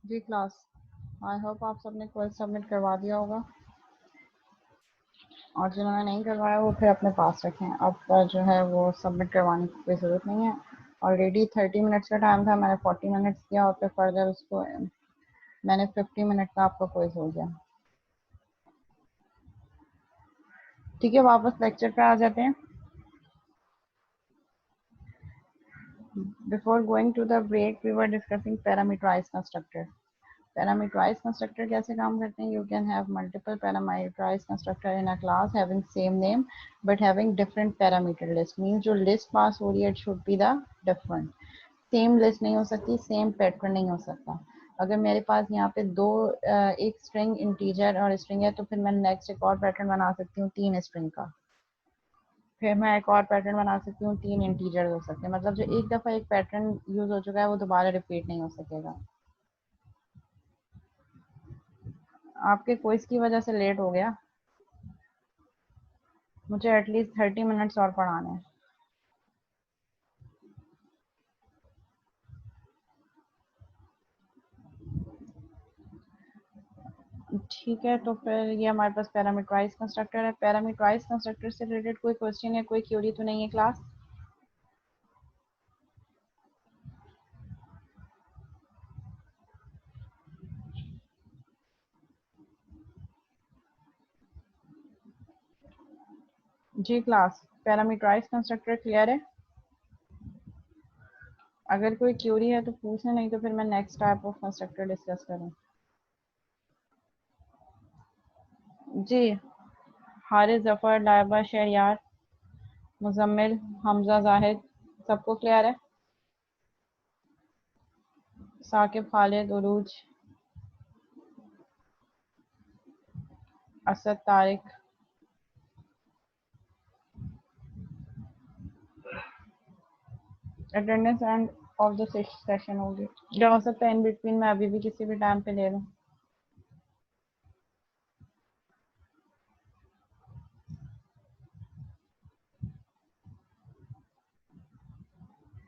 Ji class, I hope आप सबने quiz submit करवा दिया होगा और जिन्होंने नहीं करवाया वो फिर अपने पास रखें। अब जो है वो सबमिट करवाने की कोई ज़रूरत नहीं है। ऑलरेडी 30 मिनट्स का टाइम था, मैंने 40 मिनट्स किया और फिर फर्दर उसको मैंने 50 मिनट का आपका क्विज हो गया। ठीक है, वापस लेक्चर पे आ जाते हैं। Before going to the break we were discussing parameterized constructor. Parameterized constructor कैसे काम करते हैं? You can have multiple parameterized constructor in a class having same name but having different parameter list. Means जो list pass हो रही है it should be the different. Same list नहीं हो सकती, सेम पैटर्न नहीं हो सकता। अगर मेरे पास यहाँ पे दो एक स्ट्रिंग इंटीजर और स्ट्रिंग है तो फिर मैं नेक्स्ट एक और पैटर्न बना सकती हूँ 3 स्ट्रिंग का, फिर मैं एक और पैटर्न बना सकती हूँ 3 इंटीजर हो सकते हैं। मतलब जो एक दफ़ा एक पैटर्न यूज हो चुका है वो दोबारा रिपीट नहीं हो सकेगा। आपके क्विज की वजह से लेट हो गया, मुझे एटलीस्ट 30 मिनट्स और पढ़ाने हैं। ठीक है, तो फिर ये हमारे पास पैरामीटराइज कंस्ट्रक्टर है। पैरामीटराइज कंस्ट्रक्टर से रिलेटेड कोई क्वेश्चन या कोई क्यूरी तो नहीं है क्लास? जी क्लास, पैरामीटराइज कंस्ट्रक्टर क्लियर है? अगर कोई क्यूरी है तो पूछना, नहीं तो फिर मैं next type of constructor discuss करूँ। जी, हारिस, जफर, लाइबा, शहरियार, मुजम्मिल, हमजा, जाहिद, सबको क्लियर है? Saqib, Khalid, Urooj, Asad, Tariq. Attendance end of the session होगी, या हो सकता है इन बिटवीन मैं अभी भी किसी भी टाइम पे ले लूँ।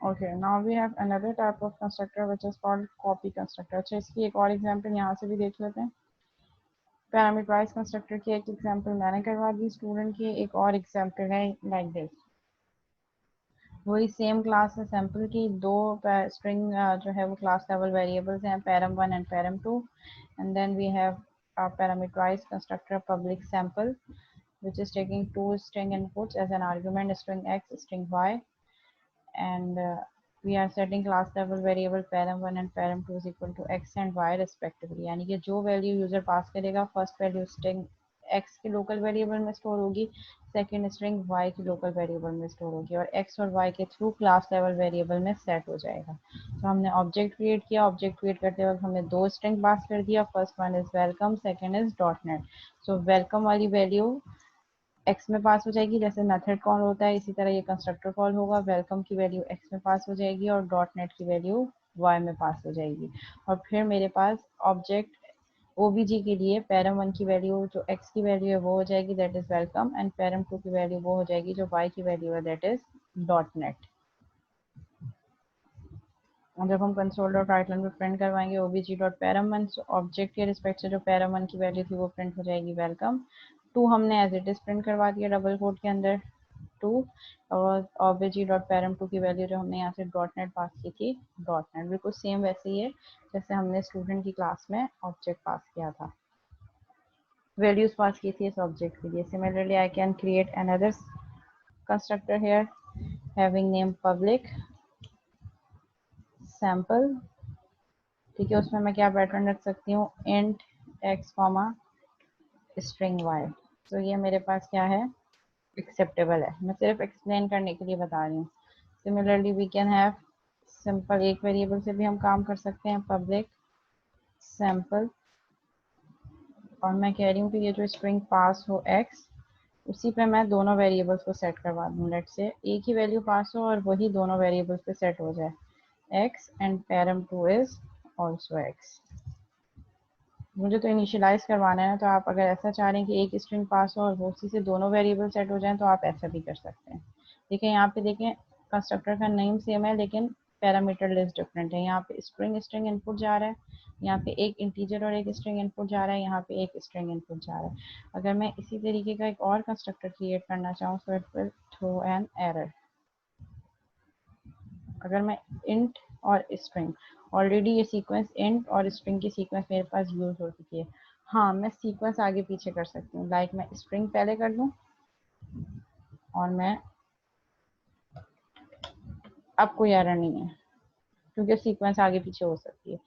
Okay, now we have another type of constructor which is called copy constructor। अच्छा, इसकी एक और एग्जांपल यहाँ से भी देख लेते हैं। पैरामीटराइज कंस्ट्रक्टर की एक एग्जांपल मैंने करवा दी स्टूडेंट की, एक और एग्जांपल है लाइक दिस। वही सेम क्लास है सैम्पल की, दो स्ट्रिंग जो है वो क्लास लेवल वेरिएबल्स हैं, param 1 and param 2, and then we have parameterize constructor public sample which is taking two string inputs as an argument, string x, string y, and we are setting class level variable param1 and param2 is equal to x and y respectively। यानी कि जो value user पास करेगा, first value string x के local variable में store होगी, second string y के local variable में store होगी, और x और y के थ्रू क्लास लेवल वेरिएबल में सेट हो जाएगा। तो हमने ऑब्जेक्ट क्रिएट किया, ऑब्जेक्ट क्रिएट करते वक्त हमने दो स्ट्रिंग पास कर दिया, first one is welcome, second is dot net. So welcome वाली वैल्यू एक्स में पास हो जाएगी, जैसे मेथड कॉल होता है इसी तरह ये कंस्ट्रक्टर कॉल होगा। वेलकम की वैल्यू एक्स में पास हो जाएगी और डॉट नेट की वैल्यू वाई में पास हो जाएगी। और फिर मेरे पास ऑब्जेक्ट ओबीजी के लिए पैरम 1 की वैल्यू जो एक्स की वैल्यू है वो हो जाएगी, that is welcome, and param 2 की वैल्यू वो हो जाएगी जो वाई की वैल्यू है, दैट इज डॉट नेट। जब हम कंसोल डॉट राइटलर में प्रिंट करवाएंगे ओबीजी डॉट पैरम 1, ऑब्जेक्ट के रिस्पेक्ट से जो पैरम 1 की वैल्यू थी वो प्रिंट हो जाएगी वेलकम। 2 हमने एज इट इज प्रिंट करवा दिया डबल कोट के अंदर 2, और ओबीजी डॉट पैरम 2 की वैल्यू जो हमने यहाँ से डॉट नेट पास की थी, डॉट नेट। बिल्कुल सेम वैसे ही है जैसे हमने स्टूडेंट की क्लास में ऑब्जेक्ट पास किया था, वैल्यूज पास की थी इस ऑब्जेक्ट के लिए। Similarly I can create another constructor here having name public sample. ठीक है, उसमें मैं क्या पैटर्न रख सकती हूँ, int x comma string y. तो ये मेरे पास क्या है, एक्सेप्टेबल है, मैं सिर्फ एक्सप्लेन करने के लिए बता रही हूँ। Similarly we can have simple, एक वेरिएबल से भी हम काम कर सकते हैं, पब्लिक सैम्पल, और मैं कह रही हूँ कि ये जो स्ट्रिंग पास हो एक्स, उसी पे मैं दोनों वेरिएबल्स को सेट करवा दूँ। लेट से एक ही वैल्यू पास हो और वही दोनों वेरिएबल्स पे सेट हो जाए, x and param 2 is also x. मुझे तो इनिशियलाइज करवाना है, तो आप अगर ऐसा चाह रहे हैं कि एक स्ट्रिंग पास हो और उसी से दोनों वेरिएबल सेट हो जाएं तो आप ऐसा भी कर सकते हैं। देखिए यहाँ पे देखें, कंस्ट्रक्टर का नेम सेम है लेकिन पैरामीटर लिस्ट डिफरेंट है। यहाँ पे स्ट्रिंग इनपुट जा रहा है, यहाँ पे एक इंटीजर और एक स्ट्रिंग इनपुट जा रहा है, यहाँ पे एक स्ट्रिंग इनपुट जा रहा है। अगर मैं इसी तरीके का एक और कंस्ट्रक्टर क्रिएट करना चाहूँ तो it will throw an error. अगर मैं इंट और स्ट्रिंग, ऑलरेडी ये सीक्वेंस इंट और स्ट्रिंग की सीक्वेंस मेरे पास यूज हो चुकी है। हाँ, मैं सीक्वेंस आगे पीछे कर सकती हूँ, लाइक मैं स्ट्रिंग पहले कर दूँ और मैं, अब कोई एरर नहीं है क्योंकि सीक्वेंस आगे पीछे हो सकती है।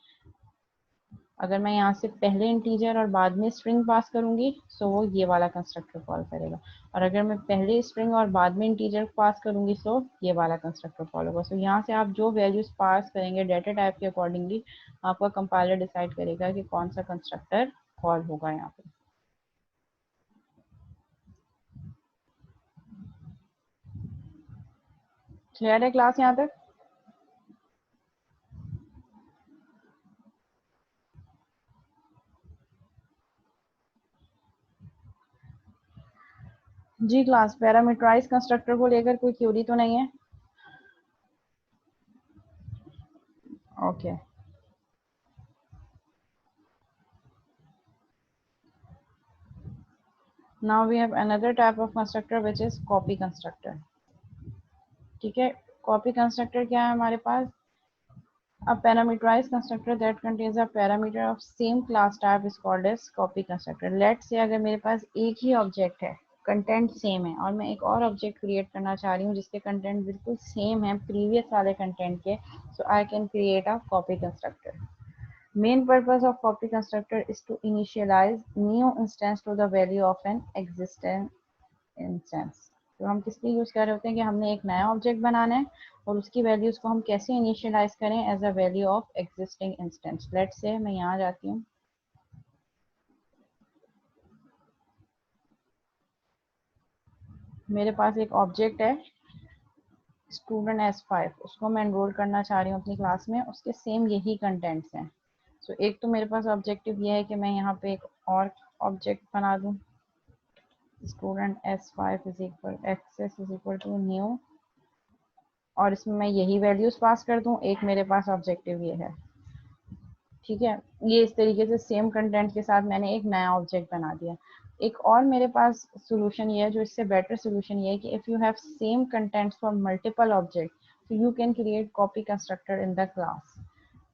अगर मैं यहाँ से पहले इंटीजर और बाद में स्ट्रिंग पास करूंगी तो वो ये वाला कंस्ट्रक्टर कॉल करेगा, और अगर मैं पहले स्ट्रिंग और बाद में इंटीजर पास करूंगी तो ये वाला कंस्ट्रक्टर कॉल होगा। सो यहाँ से आप जो वैल्यूज पास करेंगे डेटा टाइप के अकॉर्डिंगली आपका कंपाइलर डिसाइड करेगा कि कौन सा कंस्ट्रक्टर कॉल होगा। यहाँ पे क्लियर है क्लास यहाँ तक? जी क्लास, पैरामीटराइज कंस्ट्रक्टर को लेकर कोई क्वेरी तो नहीं है? Okay, now we have another type of constructor which is copy constructor. ठीक है, कॉपी कंस्ट्रक्टर क्या है हमारे पास? A parameterized constructor that contains a parameter of same class type is called as copy constructor. Let's say अगर मेरे पास एक ही object है, content same है, और मैं एक और ऑब्जेक्ट क्रिएट करना चाह रही हूँ जिसके कंटेंट बिल्कुल सेम है प्रीवियस वाले कंटेंट के, so I can create a copy constructor. Main purpose of copy constructor is to initialize new instance to the value of an existing instance. तो हम किस लिए यूज कर रहे होते हैं कि हमने एक नया ऑब्जेक्ट बनाना है और उसकी वैल्यूज को हम कैसे इनिशियलाइज करें as a value of existing instance. Let's say मैं यहाँ जाती हूँ, मेरे पास एक ऑब्जेक्ट है स्टूडेंट S5, उसको मैं एनरोल करना चाह रही हूँ अपनी क्लास में, उसके सेम यही कंटेंट्स हैं। सो एक तो मेरे पास ऑब्जेक्टिव ये है कि मैं यहाँ पे एक और ऑब्जेक्ट बना दूँ, student S5 is equal access is equal to new, और इसमें मैं यही वैल्यूज पास कर दूँ। एक मेरे पास ऑब्जेक्टिव ये है, ठीक है, ये इस तरीके से सेम कंटेंट के साथ मैंने एक नया ऑब्जेक्ट बना दिया। एक और मेरे पास सोल्यूशन ये है, जो इससे बेटर सोल्यूशन ये है कि if you have same contents for multiple object तो you can create copy constructor in the class.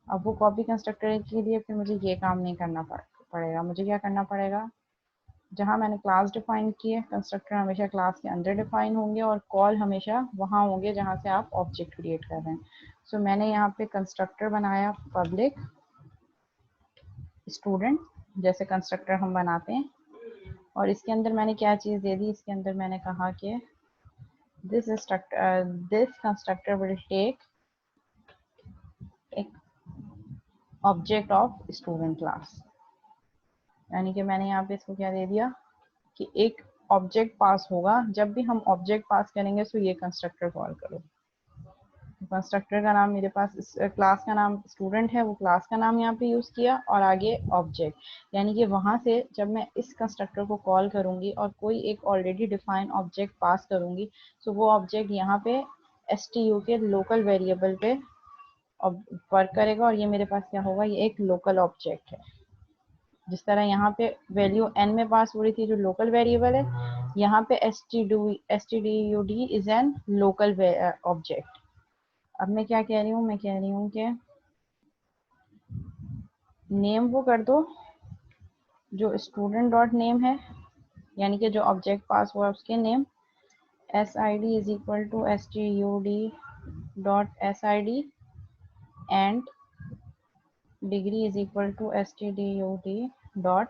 अब वो कॉपी कंस्ट्रक्टर के लिए फिर मुझे ये काम नहीं करना पड़ेगा। मुझे क्या करना पड़ेगा, जहाँ मैंने क्लास डिफाइन की है, कंस्ट्रक्टर हमेशा क्लास के अंदर डिफाइन होंगे और कॉल हमेशा वहाँ होंगे जहाँ से आप ऑब्जेक्ट क्रिएट कर रहे हैं। सो मैंने यहाँ पे कंस्ट्रक्टर बनाया पब्लिक स्टूडेंट, जैसे कंस्ट्रक्टर हम बनाते हैं, और इसके अंदर मैंने क्या चीज़ दे दी, इसके अंदर मैंने कहा कि दिस कंस्ट्रक्टर विल टेक एक ऑब्जेक्ट ऑफ स्टूडेंट क्लास, यानी कि मैंने यहाँ पे इसको क्या दे दिया कि एक ऑब्जेक्ट पास होगा, जब भी हम ऑब्जेक्ट पास करेंगे तो ये कंस्ट्रक्टर कॉल करो। कंस्ट्रक्टर का नाम मेरे पास, क्लास का नाम स्टूडेंट है, वो क्लास का नाम यहाँ पे यूज़ किया और आगे ऑब्जेक्ट, यानी कि वहाँ से जब मैं इस कंस्ट्रक्टर को कॉल करूँगी और कोई एक ऑलरेडी डिफाइंड ऑब्जेक्ट पास करूँगी तो वो ऑब्जेक्ट यहाँ पे STU के लोकल वेरिएबल पे वर्क करेगा, और ये मेरे पास क्या होगा, ये एक लोकल ऑब्जेक्ट है। जिस तरह यहाँ पे वैल्यू n में पास हो रही थी जो लोकल वेरिएबल है, यहाँ पे std is an local object. अब मैं क्या कह रही हूँ, मैं कह रही हूँ कि नेम वो कर दो जो स्टूडेंट डॉट नेम है, यानी कि जो ऑब्जेक्ट पास हुआ उसके name, SID is equal to STUD dot SID and degree is equal to STDUD dot,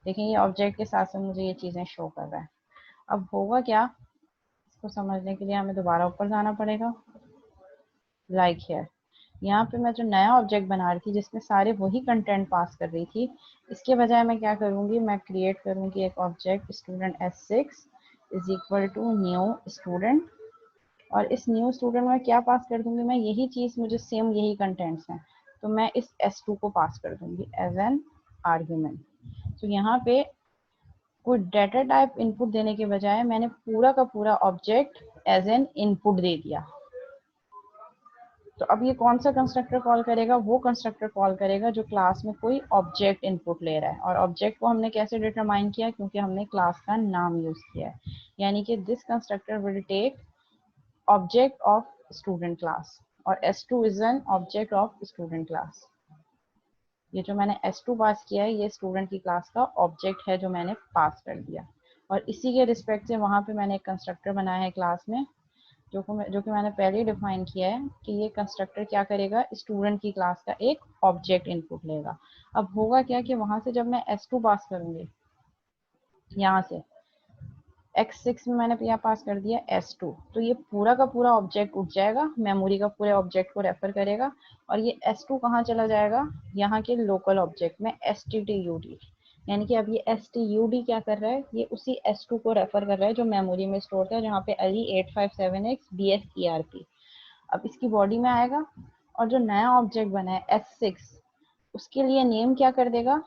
देखिए ये ऑब्जेक्ट के साथ साथ मुझे ये चीज़ें शो कर रहा है। अब होगा क्या, इसको समझने के लिए हमें दोबारा ऊपर जाना पड़ेगा, लाइक है यहाँ पे मैं जो नया ऑब्जेक्ट बना रही थी जिसमें सारे वही कंटेंट पास कर रही थी, इसके बजाय मैं क्या करूँगी, मैं क्रिएट करूँगी एक object student S6 is equal to new student, और इस न्यू स्टूडेंट में क्या पास कर दूंगी, मैं यही चीज़, मुझे सेम यही कंटेंट्स हैं तो मैं इस S2 को पास कर दूंगी एज एन आर्ग्यूमेंट। तो यहाँ पे कोई डाटा टाइप इनपुट देने के बजाय मैंने पूरा का पूरा ऑब्जेक्ट एज एन इनपुट दे दिया। तो अब ये कौन सा कंस्ट्रक्टर कॉल करेगा? वो कंस्ट्रक्टर कॉल करेगा जो क्लास में कोई ऑब्जेक्ट इनपुट ले रहा है। और ऑब्जेक्ट को हमने कैसे डिटरमाइन किया? क्योंकि हमने क्लास का नाम यूज किया है, यानी कि this constructor will take object of student class, और S2 is an object of student class. ये जो मैंने S2 पास किया है ये स्टूडेंट की क्लास का ऑब्जेक्ट है जो मैंने पास कर दिया। और इसी के रिस्पेक्ट से वहाँ पे मैंने एक कंस्ट्रक्टर बनाया है क्लास में जो कि मैंने पहले ही डिफाइन किया है कि ये कंस्ट्रक्टर क्या करेगा? स्टूडेंट की क्लास का एक ऑब्जेक्ट इनपुट लेगा। अब होगा क्या कि वहां से जब मैं S2 पास करूंगी, यहाँ से X6 में मैंने यहाँ पास कर दिया S2, तो ये पूरा का पूरा ऑब्जेक्ट उठ जाएगा, मेमोरी का पूरे ऑब्जेक्ट को रेफर करेगा। और ये S2 कहाँ चला जाएगा? यहाँ के लोकल ऑब्जेक्ट में sttud, यानी कि अब ये stud क्या कर रहा है? ये उसी S2 को रेफर कर रहा है जो मेमोरी में स्टोर था, जहाँ पे Ali 857X BSERP। अब इसकी बॉडी में आएगा और जो नया ऑब्जेक्ट बना है S6, उसके लिए नेम क्या कर देगा?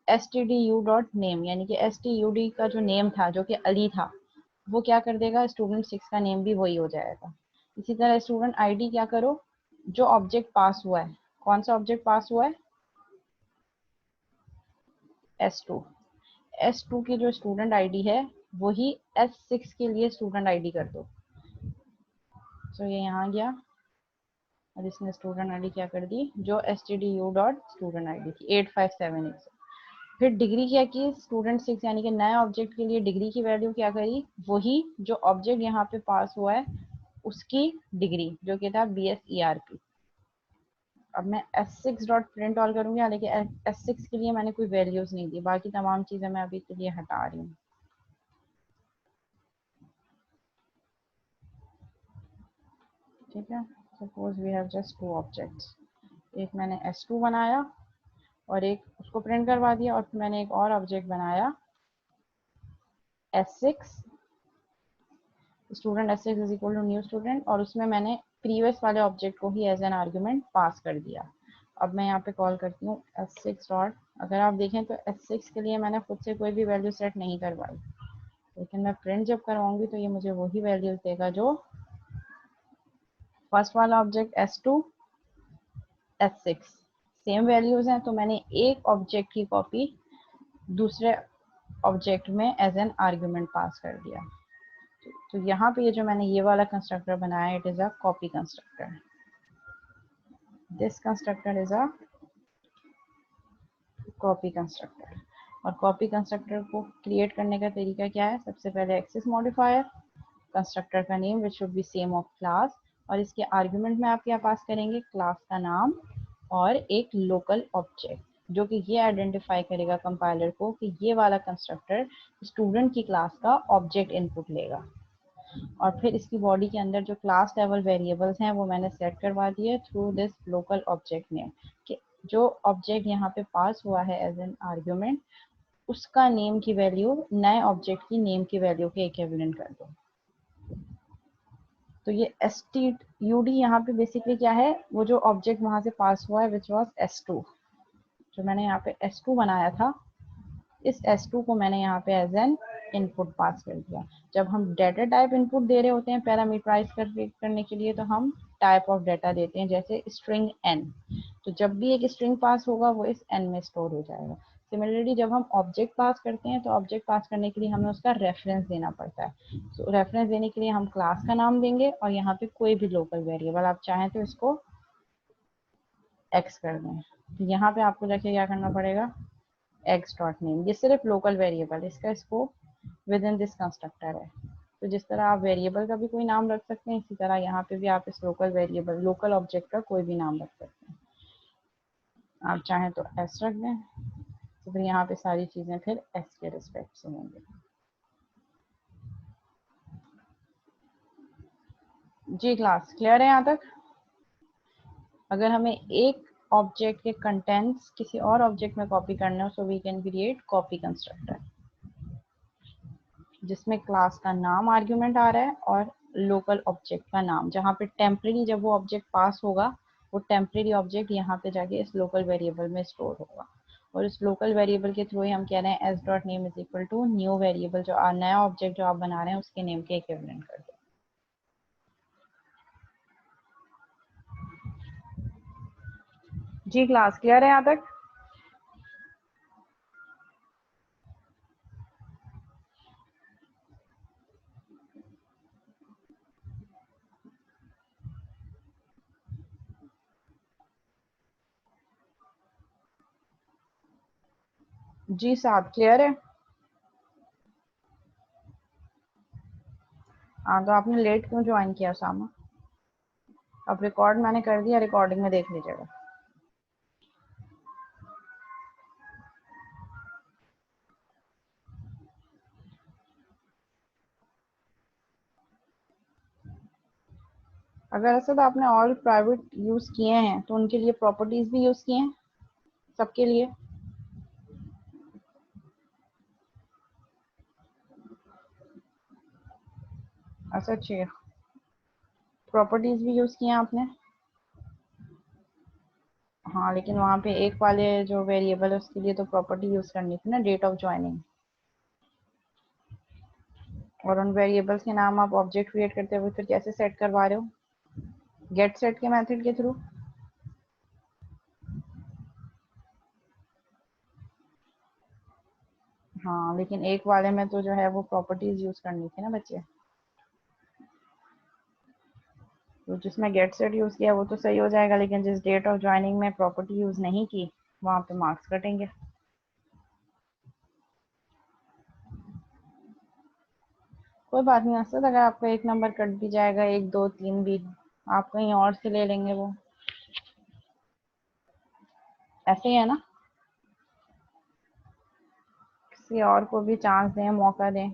stdu.name, यानी कि stud का जो नेम था जो कि अली था, वो क्या कर देगा? स्टूडेंट 6 का नेम भी वही हो जाएगा। इसी तरह स्टूडेंट आईडी क्या करो? जो ऑब्जेक्ट पास हुआ है, कौन सा ऑब्जेक्ट पास हुआ है? S2। S2 की जो स्टूडेंट आईडी है वही S6 के लिए स्टूडेंट आईडी कर दो। तो ये यहाँ गया और इसने स्टूडेंट आईडी क्या कर दी? जो stdu.student आईडी थी 857X। फिर डिग्री क्या की? स्टूडेंट 6 यानी कि नए ऑब्जेक्ट के लिए डिग्री की वैल्यू क्या करी? वही जो ऑब्जेक्ट यहाँ पे पास हुआ है उसकी डिग्री, जो कि था BSERP। अब मैं S6 डॉट प्रिंट ऑल करूंगी, लेकिन S6 के लिए मैंने कोई वैल्यूज नहीं दी, बाकी तमाम चीजें मैं अभी के लिए हटा रही हूँ। ठीक है, suppose we have just two objects. एक मैंने S2 बनाया और एक उसको प्रिंट करवा दिया, और फिर मैंने एक और ऑब्जेक्ट बनाया S6, student S6 is equal to new student, और उसमें मैंने प्रीवियस वाले ऑब्जेक्ट को ही एज एन आर्ग्यूमेंट पास कर दिया। अब मैं यहाँ पे कॉल करती हूँ S6 डॉट। अगर आप देखें तो S6 के लिए मैंने खुद से कोई भी वैल्यू सेट नहीं करवाई, लेकिन मैं प्रिंट जब करवाऊंगी तो ये मुझे वही वैल्यूज देगा जो फर्स्ट वाला object S2, S6 same values हैं। तो मैंने एक ऑब्जेक्ट की कॉपी दूसरे ऑब्जेक्ट में एज एन आर्ग्यूमेंट पास कर दिया। तो यहाँ पे ये जो मैंने ये वाला कंस्ट्रक्टर बनाया, it is a copy constructor. This constructor is a copy constructor. और कॉपी कंस्ट्रक्टर को क्रिएट करने का तरीका क्या है? सबसे पहले एक्सेस मॉडिफायर, कंस्ट्रक्टर का name which should be same of class, और इसके आर्ग्यूमेंट में आप क्या पास करेंगे? क्लास का नाम और एक लोकल ऑब्जेक्ट, जो कि ये आइडेंटिफाई करेगा कंपाइलर को कि ये वाला कंस्ट्रक्टर स्टूडेंट की क्लास का ऑब्जेक्ट इनपुट लेगा। और फिर इसकी बॉडी के अंदर जो क्लास लेवल वेरिएबल्स हैं वो मैंने सेट करवा दिए through this local object name, कि जो ऑब्जेक्ट यहाँ पे पास हुआ है एज एन आर्ग्यूमेंट, उसका नेम की वैल्यू नए ऑब्जेक्ट की नेम की वैल्यू के इक्विवेलेंट कर दो। तो ये stud यहाँ पे बेसिकली क्या है? वो जो ऑब्जेक्ट वहां से पास हुआ है विच वाज S2, जो मैंने यहाँ पे S2 बनाया था, इस S2 को मैंने यहाँ पे एज एन इनपुट पास कर दिया। जब हम डेटा टाइप इनपुट दे रहे होते हैं पैरामीटराइज करने के लिए, तो हम टाइप ऑफ डेटा देते हैं, जैसे स्ट्रिंग n। तो जब भी एक स्ट्रिंग पास होगा वो इस n में स्टोर हो जाएगा। सिमिलरली जब हम ऑब्जेक्ट पास करते हैं तो ऑब्जेक्ट पास करने के लिए हमें उसका रेफरेंस देना पड़ता है। तो रेफरेंस देने के लिए हम क्लास का नाम देंगे और यहाँ पे कोई भी लोकल वेरिएबल, आप चाहें तो इसको x कर दें। तो यहाँ पे आपको जाके क्या करना पड़ेगा? x डॉट नेम, ये सिर्फ लोकल वेरिएबल, इसका scope with in this constructor है। तो जिस तरह आप वेरिएबल का भी कोई नाम रख सकते हैं, इसी तरह यहाँ पे भी आप इस लोकल वेरिएबल लोकल ऑब्जेक्ट का कोई भी नाम रख सकते हैं। आप चाहें तो s रख दें, तो फिर यहाँ पे सारी चीजें फिर s के रिस्पेक्ट से होंगी। जी क्लास क्लियर है यहाँ तक? अगर हमें एक ऑब्जेक्ट के कंटेंट्स किसी और ऑब्जेक्ट में कॉपी करना हो, so we can create copy constructor, जिसमें क्लास का नाम आर्ग्यूमेंट आ रहा है और लोकल ऑब्जेक्ट का नाम, जहाँ पे टेम्परेरी जब वो ऑब्जेक्ट पास होगा वो टेम्परेरी ऑब्जेक्ट यहाँ पे जाके इस लोकल वेरिएबल में स्टोर होगा। और इस लोकल वेरिएबल के थ्रू ही हम कह रहे हैं s dot name is equal to new variable, जो नया ऑब्जेक्ट जो आप बना रहे हैं उसके नेम के इक्विवेलेंट कर दो। जी क्लास क्लियर है यहाँ तक? जी साहब क्लियर है? हाँ तो आपने लेट क्यों ज्वाइन किया सामा? अब रिकॉर्ड मैंने कर दिया, रिकॉर्डिंग में देख लीजिएगा। अगर ऐसा तो आपने और प्राइवेट यूज़ किए हैं तो उनके लिए प्रॉपर्टीज़ भी यूज़ किए हैं सबके लिए? अच्छा अच्छी प्रॉपर्टीज़ भी यूज़ किए हैं आपने? हाँ लेकिन वहाँ पे एक वाले जो वेरिएबल है उसके लिए तो प्रॉपर्टी यूज़ करनी थी ना, डेट ऑफ ज्वाइनिंग। और उन वेरिएबल्स के नाम आप ऑब्जेक्ट क्रिएट करते हुए फिर कैसे सेट करवा रहे हो? गेट सेट के मेथड के थ्रू? हाँ लेकिन एक वाले में तो जो है वो प्रॉपर्टीज यूज करनी थी ना बच्चे। तो जिसमें गेट सेट यूज किया वो तो सही हो जाएगा, लेकिन जिस डेट ऑफ ज्वाइनिंग में प्रॉपर्टी यूज नहीं की वहाँ पे मार्क्स कटेंगे। कोई बात नहीं असद, अगर आपका एक नंबर कट भी जाएगा, एक दो तीन भी, आप कहीं और से ले लेंगे वो, ऐसे ही है ना। किसी और को भी चांस दें, मौका दें।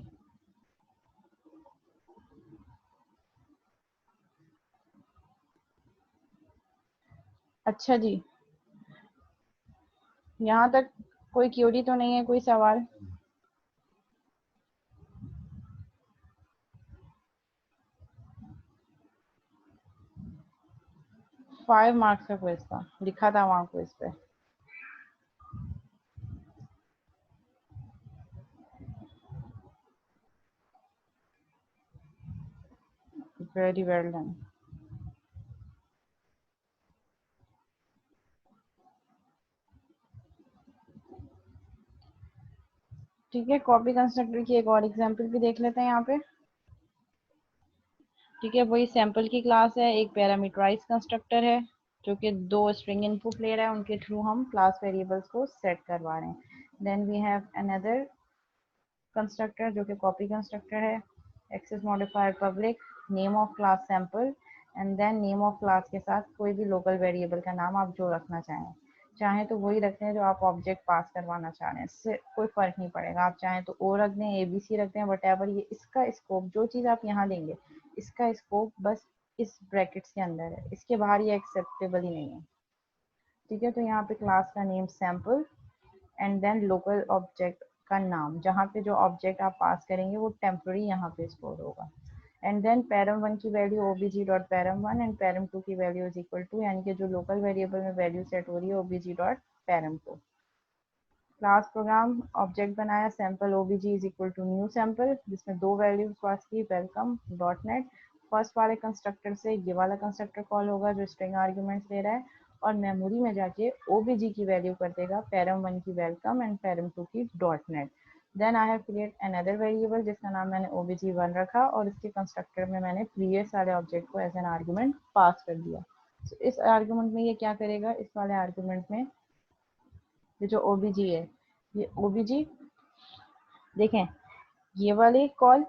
अच्छा जी, यहाँ तक कोई क्यूरी तो नहीं है, कोई सवाल? 5 मार्क्स का क्विज था, लिखा था वहाँ क्विज पे। Very well done. ठीक है, कॉपी कंस्ट्रक्टर की एक और एग्जांपल भी देख लेते हैं यहाँ पे। ठीक है, वही सैंपल की क्लास है, एक पैरामीटराइज कंस्ट्रक्टर है जो कि दो स्ट्रिंग इनपुट ले रहा है, उनके थ्रू हम क्लास वेरिएबल्स को सेट करवा रहे हैं। Then we have another constructor जो कि कॉपी कंस्ट्रक्टर है, access modifier public, name of class sample, and then name of class के साथ कोई भी लोकल वेरिएबल का नाम आप जो रखना चाहें। चाहें तो वही रखते हैं जो आप ऑब्जेक्ट पास करवाना चाह रहे हैं, इससे कोई फर्क नहीं पड़ेगा। आप चाहें तो ओ रख दें, ABC रख दें, वट, ये इसका स्कोप, जो चीज़ आप यहाँ देंगे इसका स्कोप बस इस ब्रैकेट्स के अंदर है, इसके बाहर ये एक्सेप्टेबल ही नहीं है। ठीक है, तो यहाँ पे क्लास का name sample and then local object का नाम, जहाँ पे जो ऑब्जेक्ट आप पास करेंगे वो टेम्पररी यहाँ पे स्टोर होगा। एंड देन पैरम वन की value OBJ dot param one and param two की वैल्यू इज इक्वल टू, यानी कि जो लोकल वेरिएबल में वैल्यू सेट हो रही है OBJ dot param two. Class program object बनाया sample OBJ is equal to new sample, जिसमें दो वैल्यूज पास की, वेलकम डॉट नेट। फर्स्ट वाले कंस्ट्रक्टर से ये वाला कंस्ट्रक्टर कॉल होगा जो स्ट्रिंग आर्ग्यूमेंट्स ले रहा है, और मेमोरी में जाके ओबीजी की वैल्यू कर देगा पैरम वन की वेलकम एंड पैरम टू की dot net. Then I have create another variable जिसका नाम मैंने ओबीजी वन रखा, और इसके कंस्ट्रक्टर में मैंने प्रीवियस वाले ऑब्जेक्ट को एज एन आर्ग्यूमेंट पास कर दिया। So, इस आर्ग्यूमेंट में ये क्या करेगा, इस वाले आर्ग्यूमेंट में ये जो ओबीजी है, ये ओबीजी देखें, ये वाली कॉल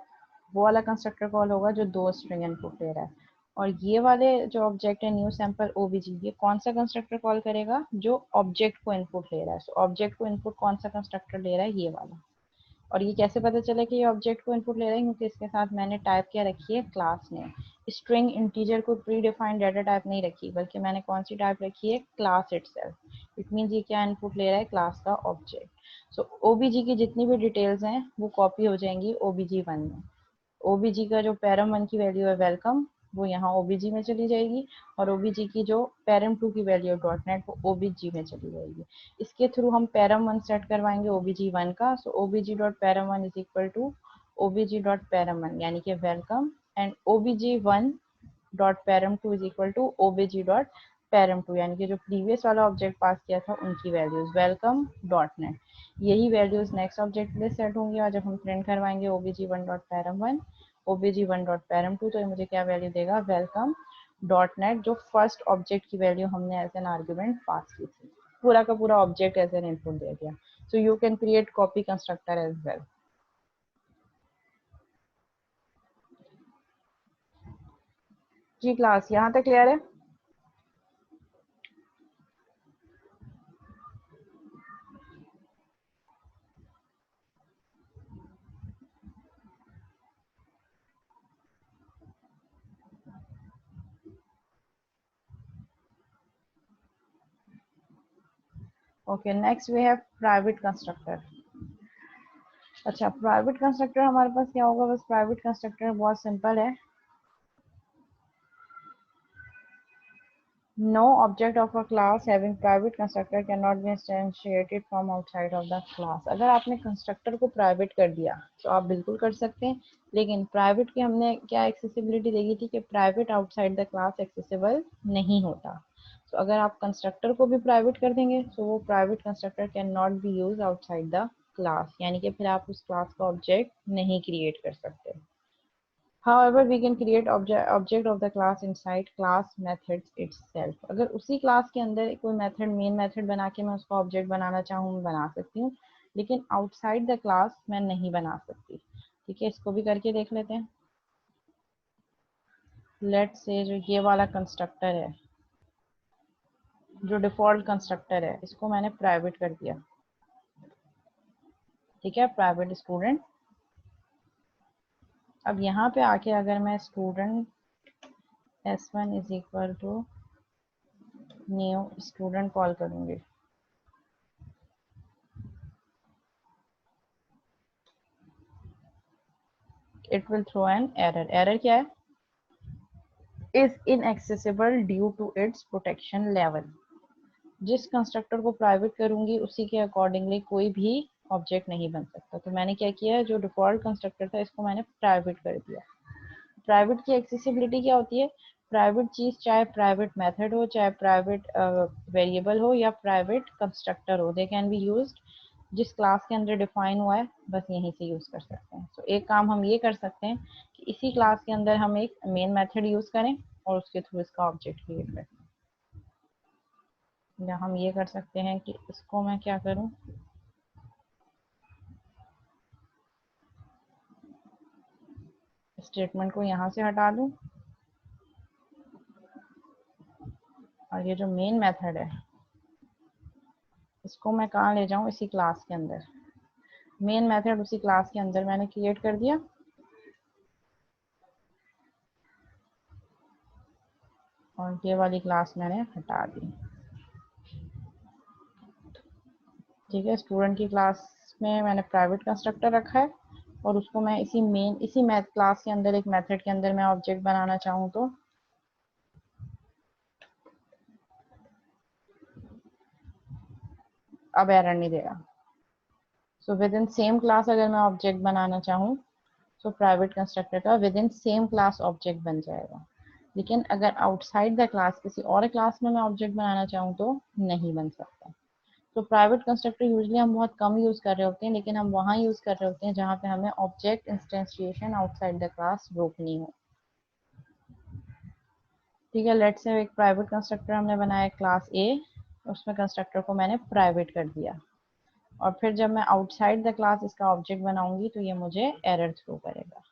वो वाला कंस्ट्रक्टर कॉल होगा जो दो स्ट्रिंग इनपुट ले रहा है, और ये वाले जो ऑब्जेक्ट है न्यू सैम्पल ओबीजी, ये कौन सा कंस्ट्रक्टर कॉल करेगा, जो ऑब्जेक्ट को इनपुट ले रहा है। सो ऑब्जेक्ट को इनपुट कौन सा कंस्ट्रक्टर ले रहा है, ये वाला। और ये कैसे पता चला कि ये ऑब्जेक्ट को इनपुट ले रहा है, क्योंकि इसके साथ मैंने टाइप क्या रखी है, क्लास नेम। स्ट्रिंग इंटीजर को प्री डिफाइंड डाटा टाइप नहीं रखी, बल्कि मैंने कौन सी टाइप रखी है, क्लास इटसेल्फ। इट मीन्स ये क्या इनपुट ले रहा है, क्लास का ऑब्जेक्ट। सो ओबीजी की जितनी भी डिटेल्स हैं वो कॉपी हो जाएंगी ओबीजी वन में। ओबीजी का जो पैरम वन की वैल्यू है वेलकम, वो यहाँ ओबीजी में चली जाएगी, और ओबीजी की जो पैरम टू की वैल्यू है डॉट नेट, वो ओबीजी में चली जाएगी। इसके थ्रू हम पैरम वन सेट करवाएंगे ओबीजी वन का। So OBJ dot param one is equal to OBJ dot param one, यानी कि welcome, and OBJ one dot param two is equal to OBJ dot param two, यानी कि जो previous वाला object पास किया था उनकी वैल्यूज, वेलकम डॉट नेट, यही वैल्यूज नेक्स्ट ऑब्जेक्ट के लिए सेट होंगी। और जब हम प्रिंट करवाएंगे obg1.param1 obg1.param2 तो ये मुझे क्या वैल्यू देगा, वेलकम डॉट नेट, जो फर्स्ट ऑब्जेक्ट की वैल्यू हमने एज एन आर्ग्यूमेंट पास की थी। पूरा का पूरा ऑब्जेक्ट एज एन इनपुट दिया गया। So you can create copy constructor as well. जी क्लास यहाँ तक क्लियर है? Okay, next we have private constructor. अच्छा, प्राइवेट कंस्ट्रक्टर हमारे पास क्या होगा, बस प्राइवेट कंस्ट्रक्टर बहुत सिंपल है। No object of a class having private constructor cannot be instantiated from outside of the class। अगर आपने कंस्ट्रक्टर को प्राइवेट कर दिया तो आप बिल्कुल कर सकते हैं, लेकिन प्राइवेट की हमने क्या एक्सेसिबिलिटी देखी थी कि private outside the class accessible नहीं होता। तो अगर आप कंस्ट्रक्टर को भी प्राइवेट कर देंगे तो वो private constructor can not be use outside the class, यानी कि फिर आप उस क्लास का ऑब्जेक्ट नहीं क्रिएट कर सकते। However, we can create object of the class inside class methods itself। अगर उसी क्लास के अंदर कोई मेथड, मेन मेथड बना के मैं उसका ऑब्जेक्ट बनाना चाहूँ, मैं बना सकती हूँ, लेकिन आउटसाइड द क्लास मैं नहीं बना सकती। ठीक है, इसको भी करके देख लेते हैं। लेट्स से जो ये वाला कंस्ट्रक्टर है, जो डिफॉल्ट कंस्ट्रक्टर है, इसको मैंने प्राइवेट कर दिया। ठीक है, प्राइवेट स्टूडेंट। अब यहाँ पे आके अगर मैं student s1 is equal to new student call करूँगी, it will throw an error. Error क्या है, is inaccessible due to its protection level. जिस कंस्ट्रक्टर को प्राइवेट करूंगी उसी के अकॉर्डिंगली कोई भी ऑब्जेक्ट नहीं बन सकता। तो मैंने क्या किया है, जो डिफॉल्ट कंस्ट्रक्टर था इसको मैंने प्राइवेट कर दिया। प्राइवेट की एक्सेसिबिलिटी क्या होती है, प्राइवेट चीज चाहे प्राइवेट मेथड हो, चाहे प्राइवेट वेरिएबल हो, या प्राइवेट कंस्ट्रक्टर हो, दे कैन बी यूज्ड जिस क्लास के अंदर डिफाइन हुआ है बस यहीं से यूज कर सकते हैं। तो एक काम हम ये कर सकते हैं कि इसी क्लास के अंदर हम एक मेन मेथड यूज करें और उसके थ्रू इसका ऑब्जेक्ट क्रिएट करें। या हम ये कर सकते हैं कि इसको मैं क्या करूं, स्टेटमेंट को यहाँ से हटा दूं और ये जो मेन मेथड है इसको मैं कहाँ ले जाऊं, इसी क्लास के अंदर। मेन मेथड उसी क्लास के अंदर मैंने क्रिएट कर दिया और ये वाली क्लास मैंने हटा दी। ठीक है, स्टूडेंट की क्लास में मैंने प्राइवेट कंस्ट्रक्टर रखा है और उसको मैं इसी मैथ क्लास के अंदर एक मेथड के अंदर मैं ऑब्जेक्ट बनाना चाहूँ तो अब एरर नहीं देगा। So with in same class अगर मैं ऑब्जेक्ट बनाना चाहूँ तो प्राइवेट कंस्ट्रक्टर का with in same class object बन जाएगा। लेकिन अगर आउटसाइड द क्लास किसी और क्लास में मैं ऑब्जेक्ट बनाना चाहूँ तो नहीं बन सकता। तो प्राइवेट कंस्ट्रक्टर यूजली हम बहुत कम यूज कर रहे होते हैं, लेकिन हम वहाँ यूज कर रहे होते हैं जहाँ पे हमें ऑब्जेक्ट इंस्टेंशिएशन आउटसाइड द क्लास रोकनी हो। ठीक है, लेट्स से एक प्राइवेट कंस्ट्रक्टर हमने बनाया क्लास ए, उसमें कंस्ट्रक्टर को मैंने प्राइवेट कर दिया और फिर जब मैं आउटसाइड द क्लास इसका ऑब्जेक्ट बनाऊंगी तो ये मुझे एरर थ्रो करेगा।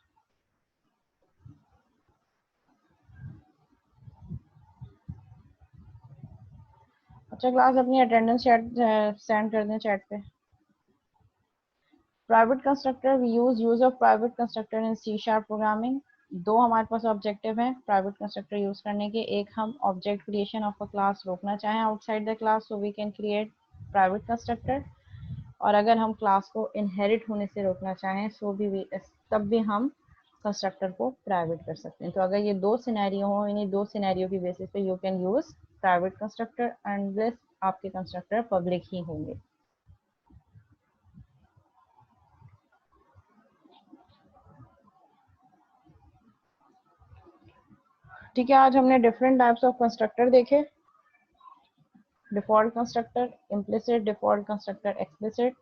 अच्छा क्लास, अपनी अटेंडेंस चैट सेंड कर दें चैट पे। Private constructor, we use of private constructor in C sharp programming. दो हमारे पास ऑब्जेक्टिव हैं प्राइवेट कंस्ट्रक्टर यूज करने के। एक, हम object creation of a class रोकना चाहें outside the class, so we can create private constructor. और अगर हम क्लास को इनहेरिट होने से रोकना चाहें तब भी हम कंस्ट्रक्टर को प्राइवेट कर सकते हैं। तो अगर ये दो सिनेरियो हो, इन्हीं दो सिनेरियो की बेसिस पे you can use private constructor unless आपके कंस्ट्रक्टर पब्लिक ही होंगे। ठीक है, आज हमने डिफरेंट टाइप्स ऑफ कंस्ट्रक्टर देखे। Default constructor, implicit, default constructor, explicit,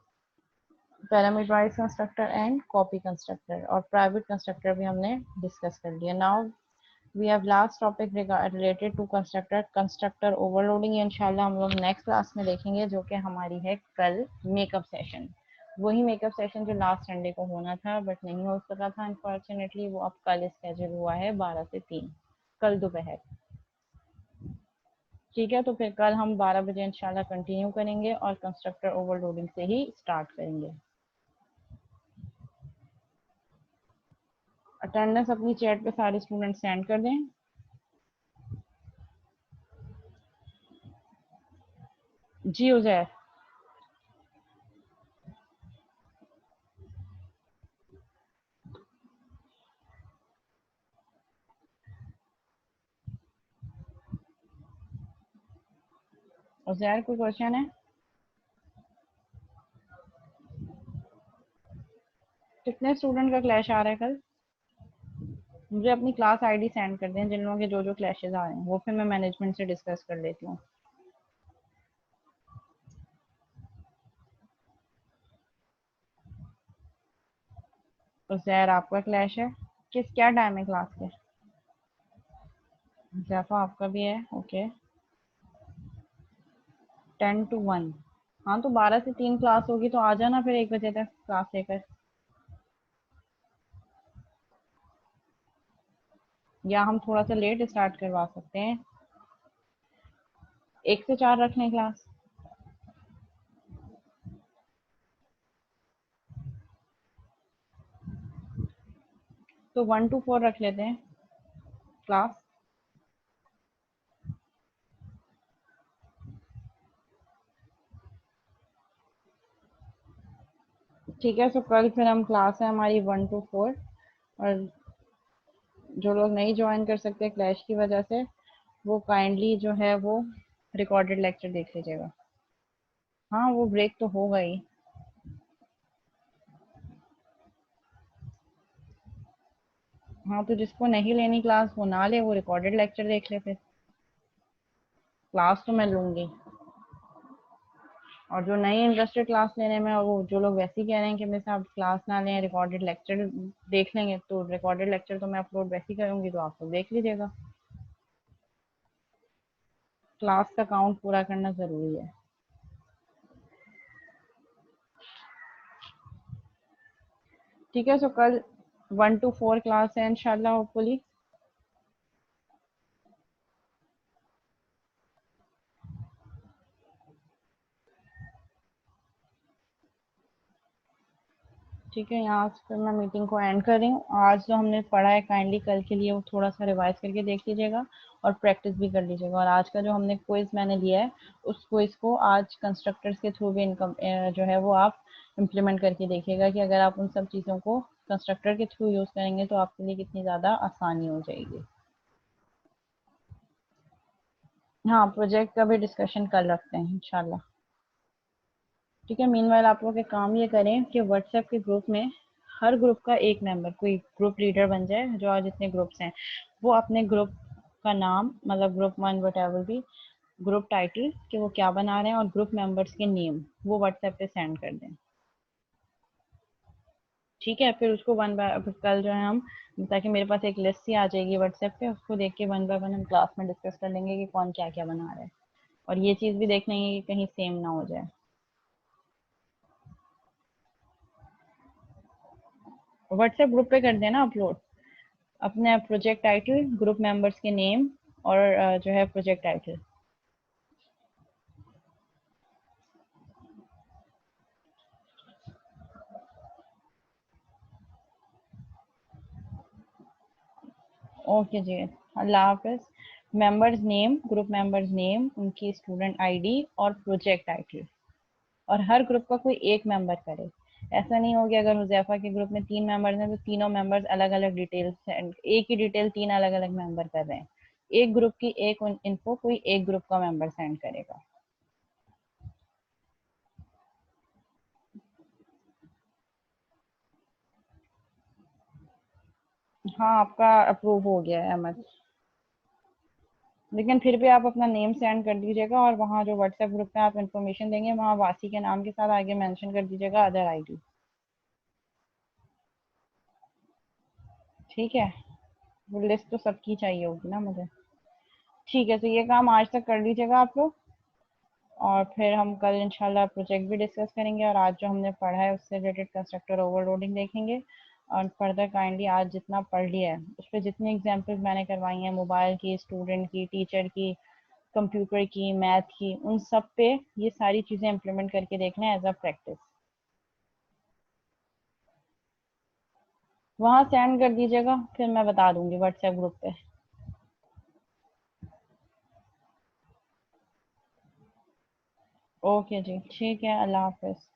parameterize constructor and copy constructor, और प्राइवेट कंस्ट्रक्टर भी हमने डिस्कस कर लिया। Now we have last topic related to constructor, constructor overloading. इंशाल्लाह हम लोग नेक्स्ट क्लास में देखेंगे, जो कि हमारी है कल मेकअप सेशन। वही मेकअप सेशन जो लास्ट संडे को होना था बट नहीं हो सका था अनफॉर्चुनेटली, वो अब कल स्केड्यूल हुआ है 12 से 3, कल दोपहर। ठीक है, तो फिर कल हम 12 बजे इंशाल्लाह कंटिन्यू करेंगे और कंस्ट्रक्टर ओवरलोडिंग से ही स्टार्ट करेंगे। अटेंडेंस अपनी चैट पे सारे स्टूडेंट सेंड कर दें। जी उजैर, उजैर कोई क्वेश्चन है? कितने स्टूडेंट का क्लैश आ रहा है कल? मुझे अपनी क्लास आईडी सेंड कर दें, जिन लोगों के जो जो क्लैशेस आ रहे हैं, वो फिर मैं मैनेजमेंट से डिस्कस कर लेती हूँ। उजैर आपका क्लैश है? किस क्या टाइम है क्लास के? जैफा आपका भी है, ओके। 10 to 1। हाँ, तो 12 से 3 क्लास होगी, तो आ जाना फिर 1 बजे तक क्लास लेकर, या हम थोड़ा सा लेट स्टार्ट करवा सकते हैं। 1 से 4 रख लें क्लास, तो 1 to 4 रख लेते हैं क्लास। ठीक है, तो कल फिर हम क्लास है हमारी 1 to 4, और जो लोग नहीं ज्वाइन कर सकते क्लैश की वजह से, वो काइंडली जो है वो रिकॉर्डेड लेक्चर देख लीजिएगा। हाँ, वो ब्रेक तो होगा ही। हाँ, तो जिसको नहीं लेनी क्लास वो ना ले, वो रिकॉर्डेड लेक्चर देख ले फिर। क्लास तो मैं लूंगी, और जो नहीं इंटरेस्टेड क्लास लेने में, और वो जो लोग वैसे ही कह रहे हैं कि मेरे साथ क्लास ना लें, रिकॉर्डेड लेक्चर देख लेंगे, तो रिकॉर्डेड लेक्चर तो मैं अपलोड वैसे ही करूंगी, तो आप लोग देख लीजिएगा। क्लास का काउंट पूरा करना ज़रूरी है। ठीक है, सो कल 1 to 4 क्लास है इंशाल्लाह, होपफुली। ठीक है, यहाँ से फिर मैं मीटिंग को एंड कर रही हूँ। आज जो हमने पढ़ा है काइंडली कल के लिए वो थोड़ा सा रिवाइज करके देख लीजिएगा, और प्रैक्टिस भी कर लीजिएगा। और आज का जो हमने क्विज मैंने लिया है, उस क्विज को आज कंस्ट्रक्टर्स के थ्रू भी इनकम जो है वो आप इम्प्लीमेंट करके देखिएगा, कि अगर आप उन सब चीज़ों को कंस्ट्रक्टर के थ्रू यूज़ करेंगे तो आपके लिए कितनी ज़्यादा आसानी हो जाएगी। हाँ, प्रोजेक्ट का भी डिस्कशन कल रखते हैं इंशाल्लाह। ठीक है, मीनवाइल आप लोग एक काम ये करें कि व्हाट्सएप के ग्रुप में हर ग्रुप का एक मेंबर कोई ग्रुप लीडर बन जाए, जो आज जितने ग्रुप्स हैं वो अपने ग्रुप का नाम, मतलब ग्रुप 1 वट भी, ग्रुप टाइटल कि वो क्या बना रहे हैं, और ग्रुप मेंबर्स के नेम वो व्हाट्सएप पे सेंड कर दें। ठीक है, फिर उसको वन बाय कल जो है हम, ताकि मेरे पास एक लिस्ट ही आ जाएगी व्हाट्सएप पे, उसको देख के 1 बाय 1 हम क्लास में डिस्कस कर लेंगे कि कौन क्या क्या बना रहा है, और ये चीज़ भी देख लेंगे कि कहीं सेम ना हो जाए। व्हाट्सएप ग्रुप पे कर देना अपलोड अपने प्रोजेक्ट टाइटल, ग्रुप मेंबर्स के नेम, और जो है प्रोजेक्ट टाइटल। ओके जी, अल्लाह हाफिज। Members name, group members name, उनकी स्टूडेंट आईडी और प्रोजेक्ट टाइटल, और हर ग्रुप का कोई एक मेंबर करे। ऐसा नहीं हो गया अगर हुजैफा के ग्रुप में 3 मेंबर्स हैं, तो तीनों मेंबर्स अलग अलग डिटेल्स, एक ही डिटेल 3 अलग अलग मेंबर कर रहे हैं। एक ग्रुप की एक इन्फो कोई एक ग्रुप का मेंबर सेंड करेगा। हाँ, आपका अप्रूव हो गया है अहमद। लेकिन फिर भी आप अपना नेम सेंड कर दीजिएगा, और वहाँ जो व्हाट्सएप ग्रुप में आप इन्फॉर्मेशन देंगे वहाँ वासी के नाम के साथ आगे मेंशन कर दीजिएगा अदर आईडी। ठीक है, वो लिस्ट तो सबकी चाहिए होगी ना मुझे। ठीक है, तो ये काम आज तक कर लीजिएगा आप लोग, और फिर हम कल इंशाल्लाह प्रोजेक्ट भी डिस्कस करेंगे, और आज जो हमने पढ़ा है उससे रिलेटेड कंस्ट्रक्टर ओवरलोडिंग देखेंगे। और फर्दर काइंडली आज जितना पढ़ लिया है उस पर जितनी एग्जांपल्स मैंने करवाई हैं, मोबाइल की, स्टूडेंट की, टीचर की, कंप्यूटर की, मैथ की, उन सब पे ये सारी चीज़ें इम्प्लीमेंट करके देखना है एज अ प्रैक्टिस। वहाँ सेंड कर दीजिएगा, फिर मैं बता दूंगी व्हाट्सएप ग्रुप पे। ओके जी, ठीक है, अल्लाह हाफिज़।